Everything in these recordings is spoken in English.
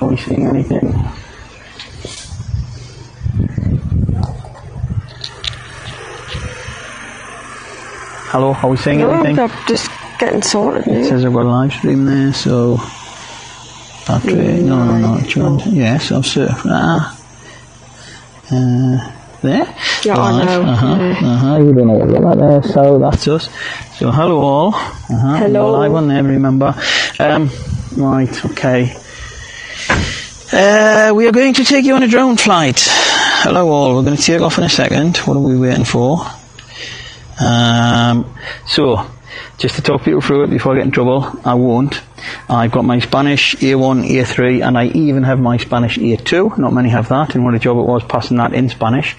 Are we seeing anything? Hello, are we seeing anything? I'm just getting sorted. It says I've got a live stream there, so battery. No. Yes, I've surfed. There. Yeah, I know. You don't know what you're like there, so that's us. So hello all. Hello. We're live on there, remember. Right, okay. We are going to take you on a drone flight. Hello all, we're going to take off in a second. What are we waiting for? So, just to talk people through it before I get in trouble, I won't. I've got my Spanish A1, A3, and I even have my Spanish A2. Not many have that, and what a job it was passing that in Spanish.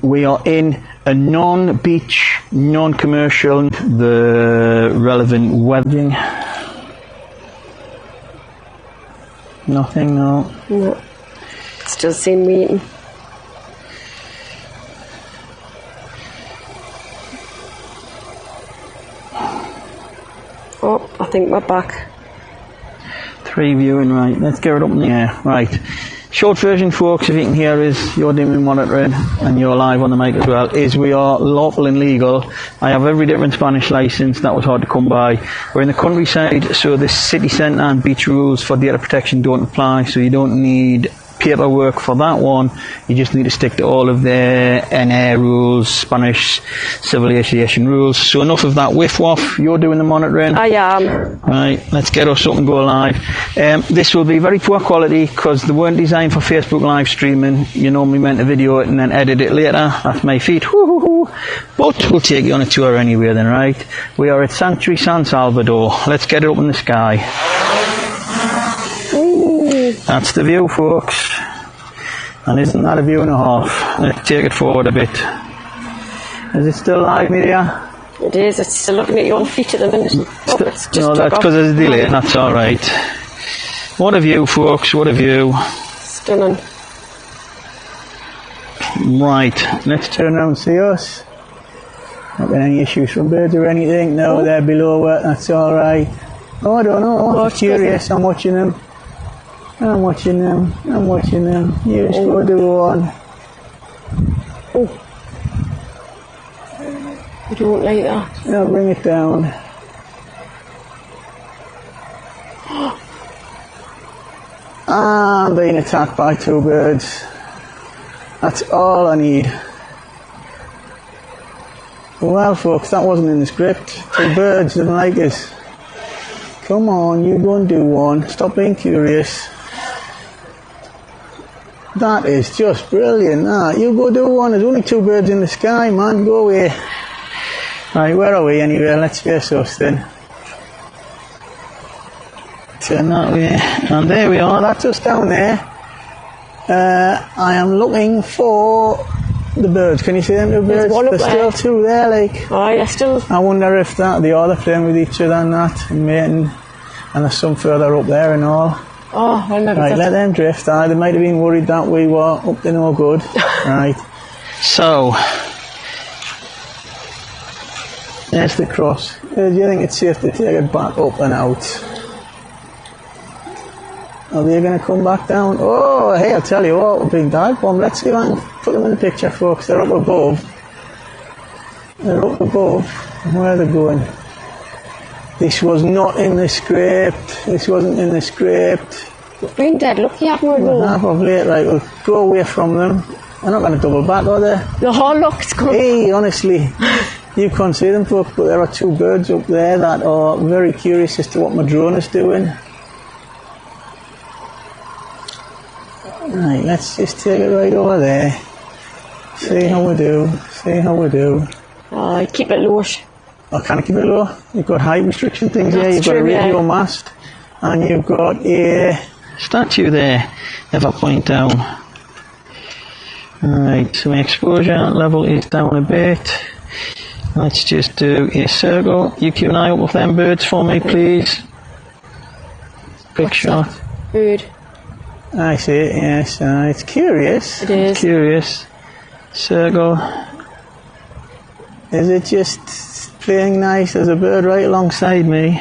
We are in a non-beach, non-commercial, the relevant wedding. Nothing, no. No. Still seeing meeting. Oh, I think we're back. 3 viewing, right. Let's get it up in the air. Right. Short version, folks, if you can hear us, you're doing monitoring and you're live on the mic as well, is we are lawful and legal. I have every different Spanish licence. That was hard to come by. We're in the countryside, so the city centre and beach rules for data protection don't apply, so you don't need paperwork for that one. You just need to stick to all of their NA rules, Spanish civil aviation rules. So enough of that whiff-waff. You're doing the monitoring. I am. Right, let's get us up and go live. This will be very poor quality because they weren't designed for Facebook live streaming. You normally meant to video it and then edit it later. That's my feet. But we'll take you on a tour anyway then, right? We are at Sanctuary, San Salvador. Let's get it up in the sky. That's the view, folks. And isn't that a view and a half? Let's take it forward a bit. Is it still live, Media? It is. It's still looking at you on feet at the minute. It's just no, that's because there's a delay, and that's all right. What a view, folks. What a view. Stunning. Right. Let's turn around and see us. Not got any issues from birds or anything. No, they're below it. That's all right. Oh, I don't know. I'm curious. I'm watching them. I'm watching them. You just go do one. Oh. You don't like that. No, bring it down. I'm being attacked by 2 birds. That's all I need. Well, folks, that wasn't in the script. 2 birds didn't like us. Come on, you go and do one. Stop being curious. That is just brilliant, that. You go do one. There's only 2 birds in the sky, man. Go away. Right, where are we anyway? Let's face us then. Turn that way. And there we are. That's us down there. I am looking for the birds. Can you see them 2 birds? There's still 2 there, like. Oh, yeah, still. I wonder if they are playing with each other and that, and mating. And there's some further up there and all. Oh, well, maybe. Right, let them drift. They might have been worried that we were up to no good. Right. So, there's the cross. Do you think it's safe to take it back up and out? Are they going to come back down? Oh, hey, I'll tell you what, big dive bomb. Let's see if I can put them in the picture, folks. They're up above. Where are they going? This was not in the script. This wasn't in the script. You've been dead lucky, haven't we? Half of late, right, we'll go away from them. They're not going to double back, are they? The whole look's coming. Hey, honestly, you can't see them, folks, but there are 2 birds up there that are very curious as to what my drone is doing. Right, let's just take it right over there. See how we do. Keep it low-ish. I can't keep it low. You've got height restriction things there. You've got a radio mast, and you've got a statue there. If I point down, right. So my exposure level is down a bit. Let's just do a circle. You keep an eye out for them birds for me, please. Big shot. Bird. I see it. Yes. It's curious. It is. It's curious. Circle. Is it just playing nice? There's a bird right alongside me.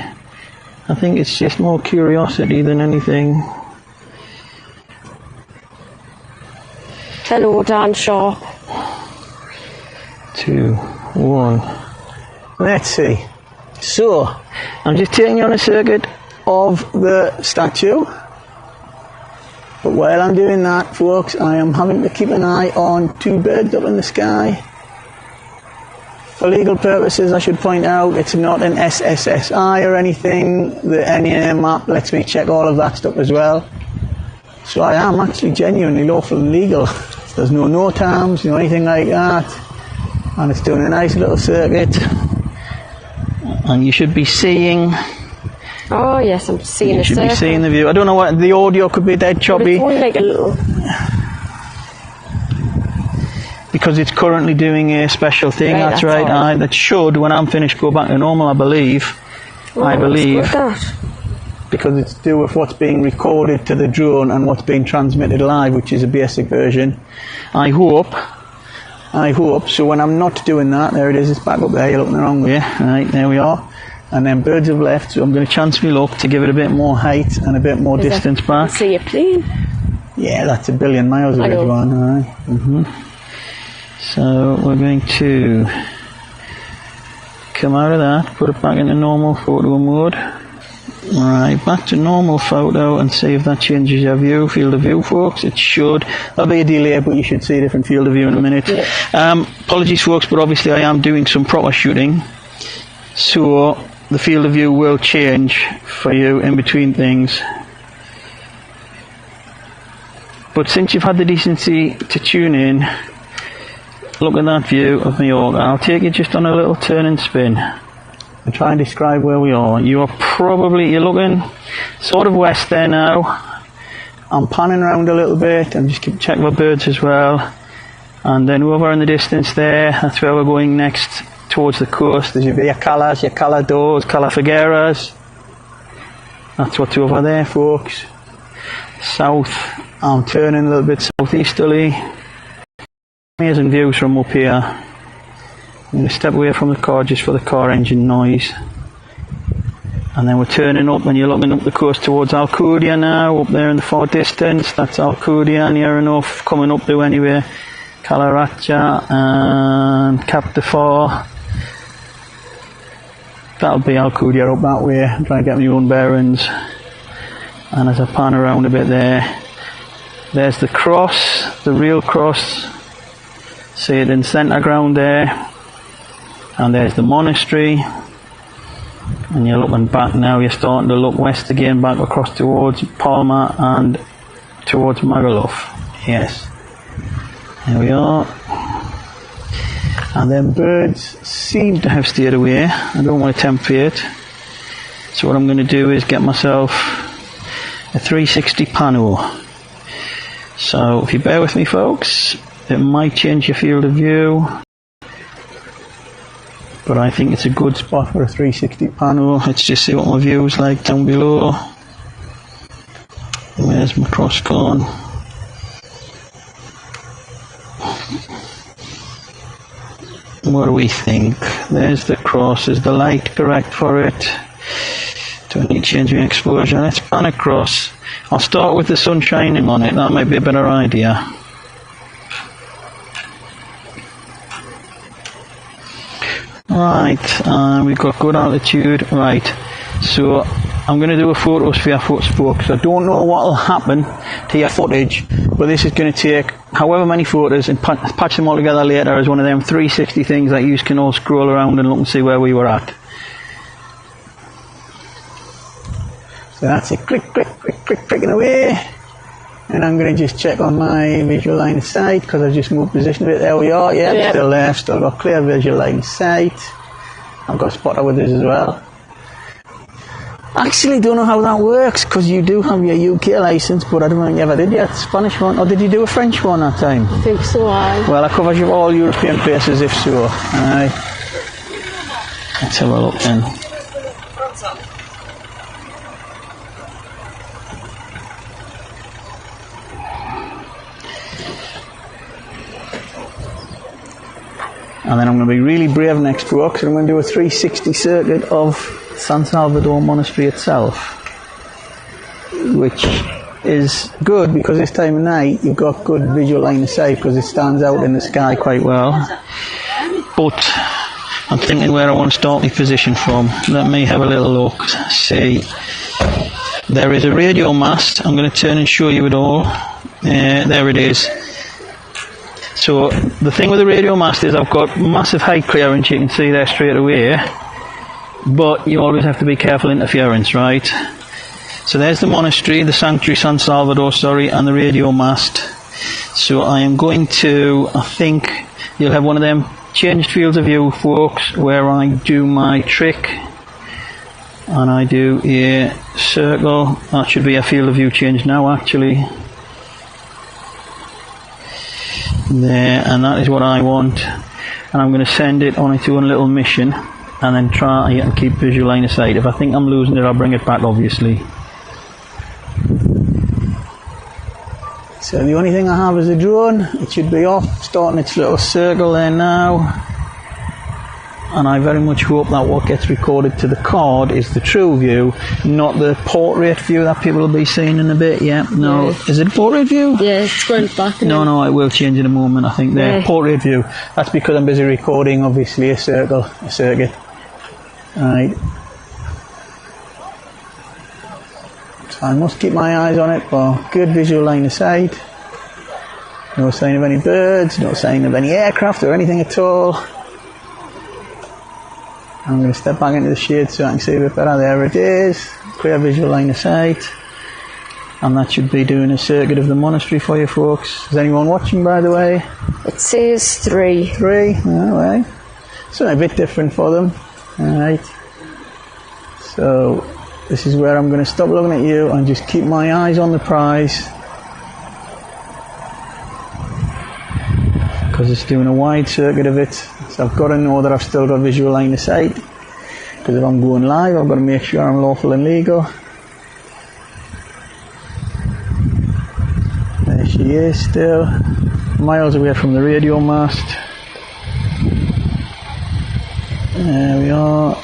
I think it's just more curiosity than anything. Hello, Dan Shaw. 2, 1. Let's see. So, I'm just taking you on a circuit of the statue. But while I'm doing that, folks, I am having to keep an eye on 2 birds up in the sky. For legal purposes, I should point out it's not an SSSI or anything. The NEA map lets me check all of that stuff as well. So I am actually genuinely lawful and legal. There's no NOTAMs, no anything like that. And it's doing a nice little circuit. And you should be seeing... Oh yes, I'm seeing you the should circle. be seeing the view. I don't know what the audio could be dead choppy. But it's only like a little... Because it's currently doing a special thing, Right, that's that's right. all. That should, when I'm finished, go back to normal, I believe. Oh, I believe. What's that? Because it's to do with what's being recorded to the drone and what's being transmitted live, which is a basic version. I hope. So when I'm not doing that, there it is, it's back up there, you're looking the wrong way. Right, there we are. And then birds have left, so I'm going to chance my luck to give it a bit more height and a bit more distance back. See a plane? Yeah, that's 1 billion miles away, one. Right. So we're going to come out of that, put it back into normal photo mode. Right, back to normal photo and see if that changes your view, field of view, folks. It should. There'll be a delay, but you should see a different field of view in a minute. Yeah. Apologies, folks, but obviously I am doing some proper shooting, so the field of view will change for you in between things. But since you've had the decency to tune in, look at that view of Mallorca. I'll take you just on a little turn and spin and try and describe where we are. You're looking sort of west there now. I'm panning around a little bit and just keep checking for birds as well. And then over in the distance there, that's where we're going next, towards the coast. There's your Calas, your Caladors, Calafigueras. That's what's over there, folks. South, I'm turning a little bit southeasterly. Amazing views from up here. I'm going to step away from the car just for the car engine noise. And then we're turning up and you're looking up the coast towards Alcudia now, up there in the far distance. That's Alcudia near enough, coming up to anywhere. Calaracha and Cap de Far. That'll be Alcudia up that way. I'm trying to get my own bearings. And as I pan around a bit there, there's the cross, the real cross. See it in centre ground there. And there's the monastery. And you're looking back now, you're starting to look west again, back across towards Palma and towards Magaluf. Yes. There we are. And then birds seem to have steered away. I don't want to tempt fate. So what I'm going to do is get myself a 360 pano. So if you bear with me, folks, it might change your field of view, but I think it's a good spot for a 360 pano. Let's just see what my view is like down below. Where's my cross gone? What do we think? There's the cross. Is the light correct for it? Do I need to change my exposure? Let's pan across. I'll start with the sun shining on it. That might be a better idea. Right, we've got good altitude. Right, so I'm going to do a photosphere spoke. So I don't know what will happen to your footage, but this is going to take however many photos and patch them all together later as one of them 360 things that you can all scroll around and look and see where we were at. So that's it, clicking away. And I'm going to just check on my visual line of sight because I've just moved position a bit. There we are, yeah, still there, still got clear visual line of sight. I've got a spotter with this as well. Actually don't know how that works because you do have your UK licence, but I don't think you ever did your Spanish one. Or did you do a French one that time? I think so, aye. Well, I covered you all European places if so. Aye. Let's have a look then. And then I'm going to be really brave next walk, so I'm going to do a 360 circuit of San Salvador Monastery itself, which is good because this time of night you've got good visual line of sight because it stands out in the sky quite well. But I'm thinking where I want to start my position from. Let me have a little look. See, there is a radio mast. I'm going to turn and show you it all. There it is. So the thing with the radio mast is I've got massive height clearance, you can see there straight away, but you always have to be careful interference, right? So there's the monastery, the sanctuary, San Salvador, and the radio mast. So I am going to, I think you'll have one of them changed fields of view, folks, where I do my trick and I do a circle. That should be a field of view change now, actually. There, and that is what I want, and I'm going to send it on its own little mission and then try and keep visual line of sight. If I think I'm losing it, I'll bring it back, obviously. So the only thing I have is a drone. It should be off, starting its little circle there now. And I very much hope that what gets recorded to the card is the true view, not the portrait view that people will be seeing in a bit. Yeah, no. Yeah. Is it portrait view? Yeah, it's going back. No, it will change in a moment, I think. There, yeah. Portrait view. That's because I'm busy recording, obviously, a circuit. Right. So I must keep my eyes on it for good visual line of sight. No sign of any birds, no sign of any aircraft or anything at all. I'm going to step back into the shade so I can see a bit better. There it is, clear visual line of sight. And that should be doing a circuit of the monastery for you folks. Is anyone watching, by the way? It says 3. 3, alright. So a bit different for them. Alright. So this is where I'm going to stop looking at you and just keep my eyes on the prize. Because it's doing a wide circuit of it. So I've got to know that I've still got visual line of sight. Because if I'm going live, I've got to make sure I'm lawful and legal. There she is still. Miles away from the radio mast. There we are.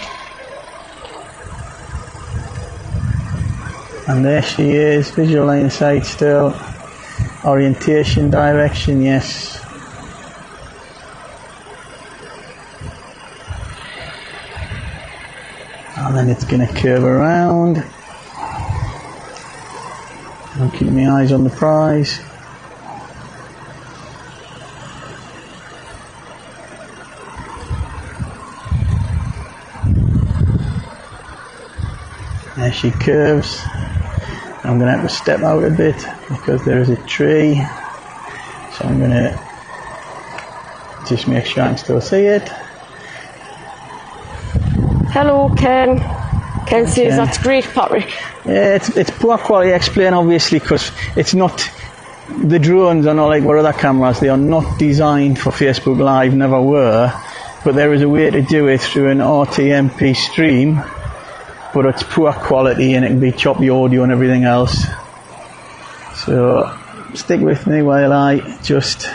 And there she is, visual line of sight still. Orientation, direction, yes. And then it's going to curve around. I'll keep my eyes on the prize. There she curves. I'm going to have to step out a bit because there is a tree. So I'm going to just make sure I can still see it. Hello, Ken. Ken says that's great, Patrick. Yeah, it's poor quality explain, obviously, because it's not. The drones are not like what other cameras. They are not designed for Facebook Live, never were. But there is a way to do it through an RTMP stream. But it's poor quality and it can be choppy audio and everything else. So stick with me while I just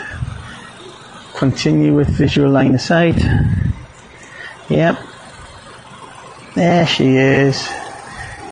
continue with visual line of sight. Yep. There she is.